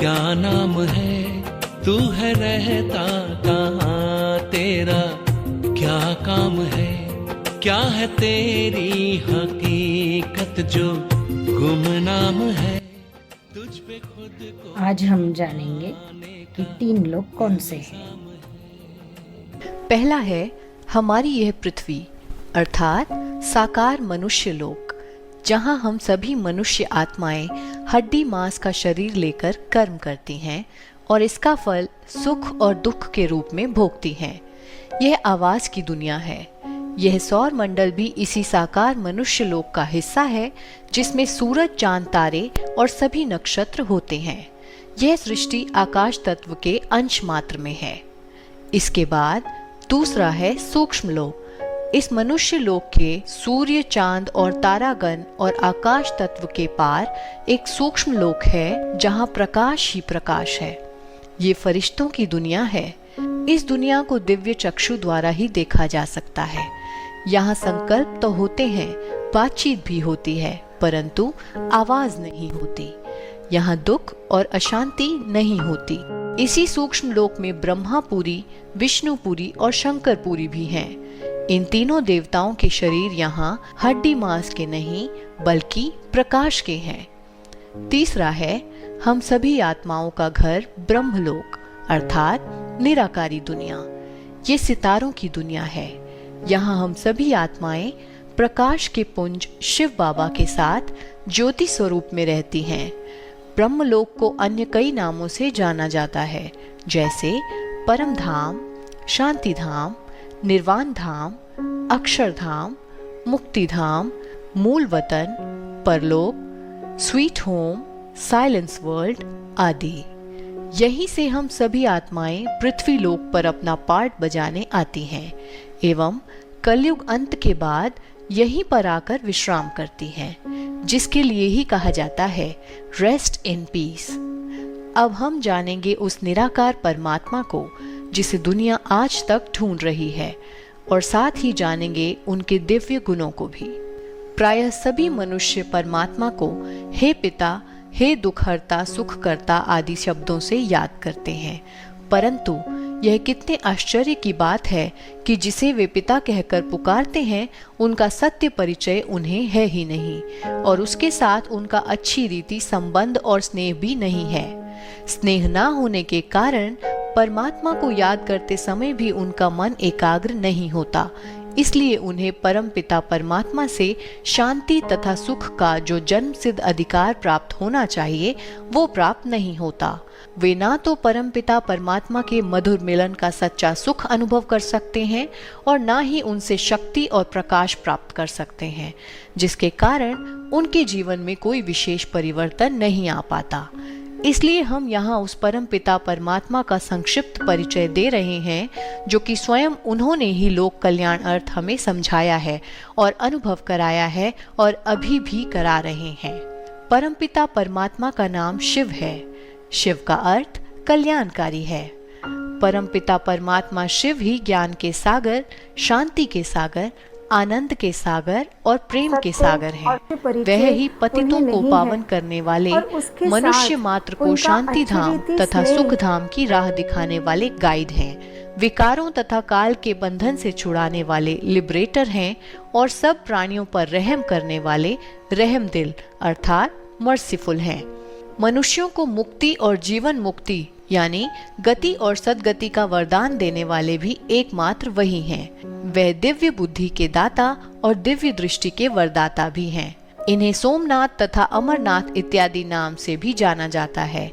क्या नाम है, तू है रहता कहाँ, तेरा क्या काम है, क्या है तेरी हकीकत जो गुमनाम है, तुझ पे खुद को। आज हम जानेंगे कि 3 लोग कौन से हैं। पहला है हमारी यह पृथ्वी अर्थात साकार मनुष्य लोक, जहां हम सभी मनुष्य आत्माएं हड्डी मांस का शरीर लेकर कर्म करती हैं और इसका फल सुख और दुख के रूप में भोगती हैं। यह आवास की दुनिया है। यह सौर मंडल भी इसी साकार मनुष्य लोक का हिस्सा है, जिसमें सूरज, चांद, तारे और सभी नक्षत्र होते हैं। यह सृष्टि आकाश तत्व के अंश मात्र में है। इसके बाद दूसरा है सूक्ष्म लोक। इस मनुष्य लोक के सूर्य, चांद और तारागण और आकाश तत्व के पार एक सूक्ष्म लोक है, जहां प्रकाश ही प्रकाश है। ये फरिश्तों की दुनिया है। इस दुनिया को दिव्य चक्षु द्वारा ही देखा जा सकता है। यहाँ संकल्प तो होते हैं, बातचीत भी होती है, परंतु आवाज नहीं होती। यहाँ दुख और अशांति नहीं होती। इसी सूक्ष्म लोक में ब्रह्मापुरी, विष्णुपुरी और शंकरपुरी भी हैं। इन तीनों देवताओं के शरीर यहाँ हड्डी मांस के नहीं बल्कि प्रकाश के हैं। तीसरा है हम सभी आत्माओं का घर ब्रह्मलोक अर्थात निराकारी दुनिया। ये सितारों की दुनिया है। यहाँ हम सभी आत्माएं प्रकाश के पुंज शिव बाबा के साथ ज्योति स्वरूप में रहती हैं। ब्रह्मलोक को अन्य कई नामों से जाना जाता है, जैसे परम धाम, शांति धाम, निर्वाण धाम, अक्षरधाम, मुक्ति धाम, मूल वतन, परलोक, स्वीट होम, साइलेंस वर्ल्ड आदि। यहीं से हम सभी आत्माएं पृथ्वी लोक पर अपना पार्ट बजाने आती हैं एवं कलयुग अंत के बाद यहीं पर आकर विश्राम करती हैं, जिसके लिए ही कहा जाता है रेस्ट इन पीस। अब हम जानेंगे उस निराकार परमात्मा को जिसे दुनिया आज तक ढूंढ रही है, और साथ ही जानेंगे उनके दिव्य गुणों को भी। प्रायः सभी मनुष्य परमात्मा को हे पिता, हे दुखहर्ता, सुखकर्ता आदि शब्दों से याद करते हैं, परंतु यह कितने आश्चर्य की बात है कि जिसे वे पिता कहकर पुकारते हैं उनका सत्य परिचय उन्हें है ही नहीं, और उसके साथ उनका अच्छी रीति संबंध और स्नेह भी नहीं है। स्नेह ना होने के कारण परमात्मा को याद करते समय भी उनका मन एकाग्र नहीं होता, इसलिए उन्हें परम पिता परमात्मा से शांति तथा सुख का जो जन्म सिद्ध अधिकार प्राप्त होना चाहिए वो प्राप्त नहीं होता। वे ना तो परम पिता परमात्मा के मधुर मिलन का सच्चा सुख अनुभव कर सकते हैं और ना ही उनसे शक्ति और प्रकाश प्राप्त कर सकते हैं, जिसके कारण उनके जीवन में कोई विशेष परिवर्तन नहीं आ पाता। इसलिए हम यहाँ उस परम पिता परमात्मा का संक्षिप्त परिचय दे रहे हैं, जो कि स्वयं उन्होंने ही लोक कल्याण अर्थ हमें समझाया है और अनुभव कराया है और अभी भी करा रहे हैं। परम पिता परमात्मा का नाम शिव है। शिव का अर्थ कल्याणकारी है। परम पिता परमात्मा शिव ही ज्ञान के सागर, शांति के सागर, आनंद के सागर और प्रेम के सागर हैं। वह ही पतितों को पावन करने वाले, मनुष्य मात्र को शांति धाम तथा सुख धाम की राह दिखाने वाले गाइड हैं। विकारों तथा काल के बंधन से छुड़ाने वाले लिबरेटर हैं और सब प्राणियों पर रहम करने वाले रहम दिल अर्थात मर्सीफुल हैं। मनुष्यों को मुक्ति और जीवन मुक्ति यानी गति और सद्गति का वरदान देने वाले भी एकमात्र वही हैं। वह दिव्य बुद्धि के दाता और दिव्य दृष्टि के वरदाता भी हैं। इन्हें सोमनाथ तथा अमरनाथ इत्यादि नाम से भी जाना जाता है।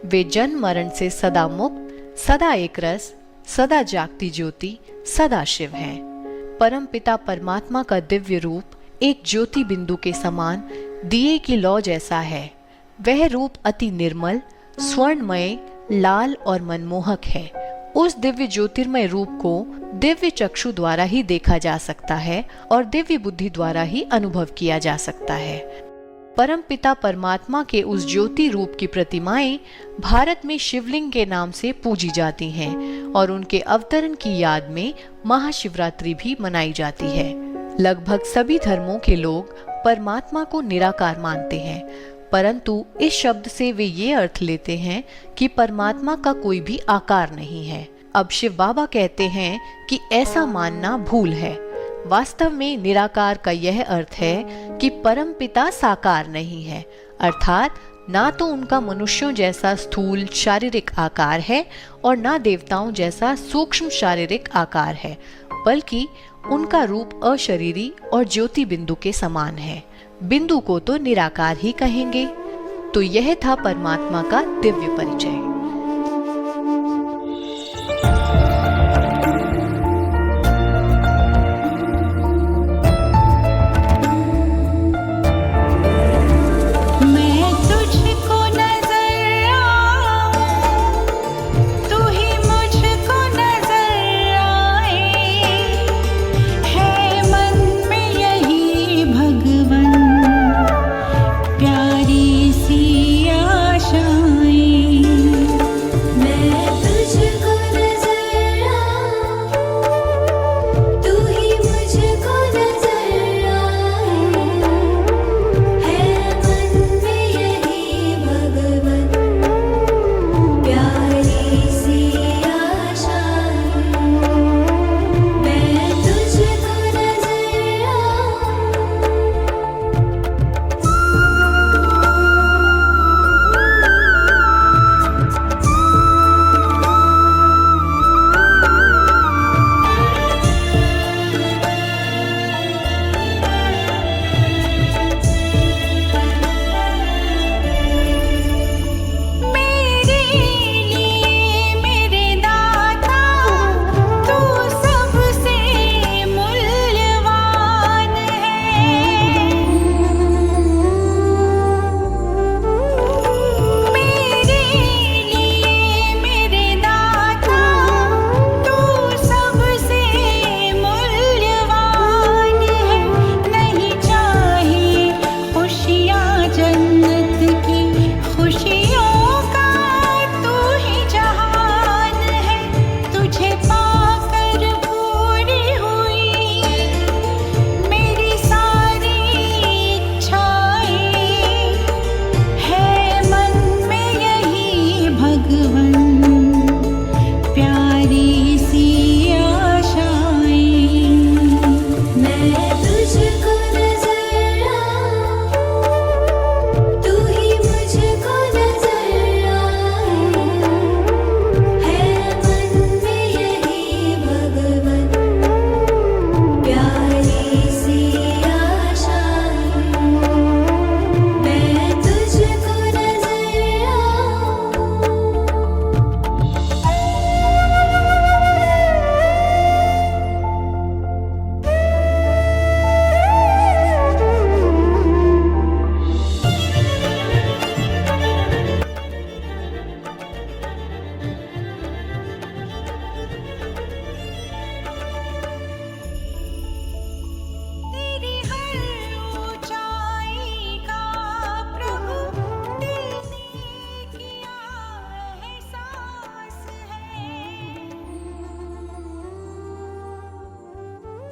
वे जन्म मरण से सदा मुक्त, सदा एक रस, सदा जागती ज्योति, सदा शिव हैं। परम पिता परमात्मा का दिव्य रूप एक ज्योति बिंदु के समान दिए की लौ जैसा है। वह रूप अति निर्मल, स्वर्णमय, लाल और मनमोहक है। उस दिव्य ज्योतिर्मय रूप को दिव्य चक्षु द्वारा ही देखा जा सकता है और दिव्य बुद्धि द्वारा ही अनुभव किया जा सकता है। परम पिता परमात्मा के उस ज्योति रूप की प्रतिमाएं भारत में शिवलिंग के नाम से पूजी जाती हैं और उनके अवतरण की याद में महाशिवरात्रि भी मनाई जाती है। लगभग सभी धर्मों के लोग परमात्मा को निराकार मानते हैं, परंतु इस शब्द से वे ये अर्थ लेते हैं कि परमात्मा का कोई भी आकार नहीं है। अब शिव बाबा कहते हैं कि ऐसा मानना भूल है। वास्तव में निराकार का यह अर्थ है कि परम पिता साकार नहीं है, अर्थात ना तो उनका मनुष्यों जैसा स्थूल शारीरिक आकार है और ना देवताओं जैसा सूक्ष्म शारीरिक आकार है, बल्कि उनका रूप अशरीरी और ज्योति बिंदु के समान है। बिंदु को तो निराकार ही कहेंगे। तो यह था परमात्मा का दिव्य परिचय।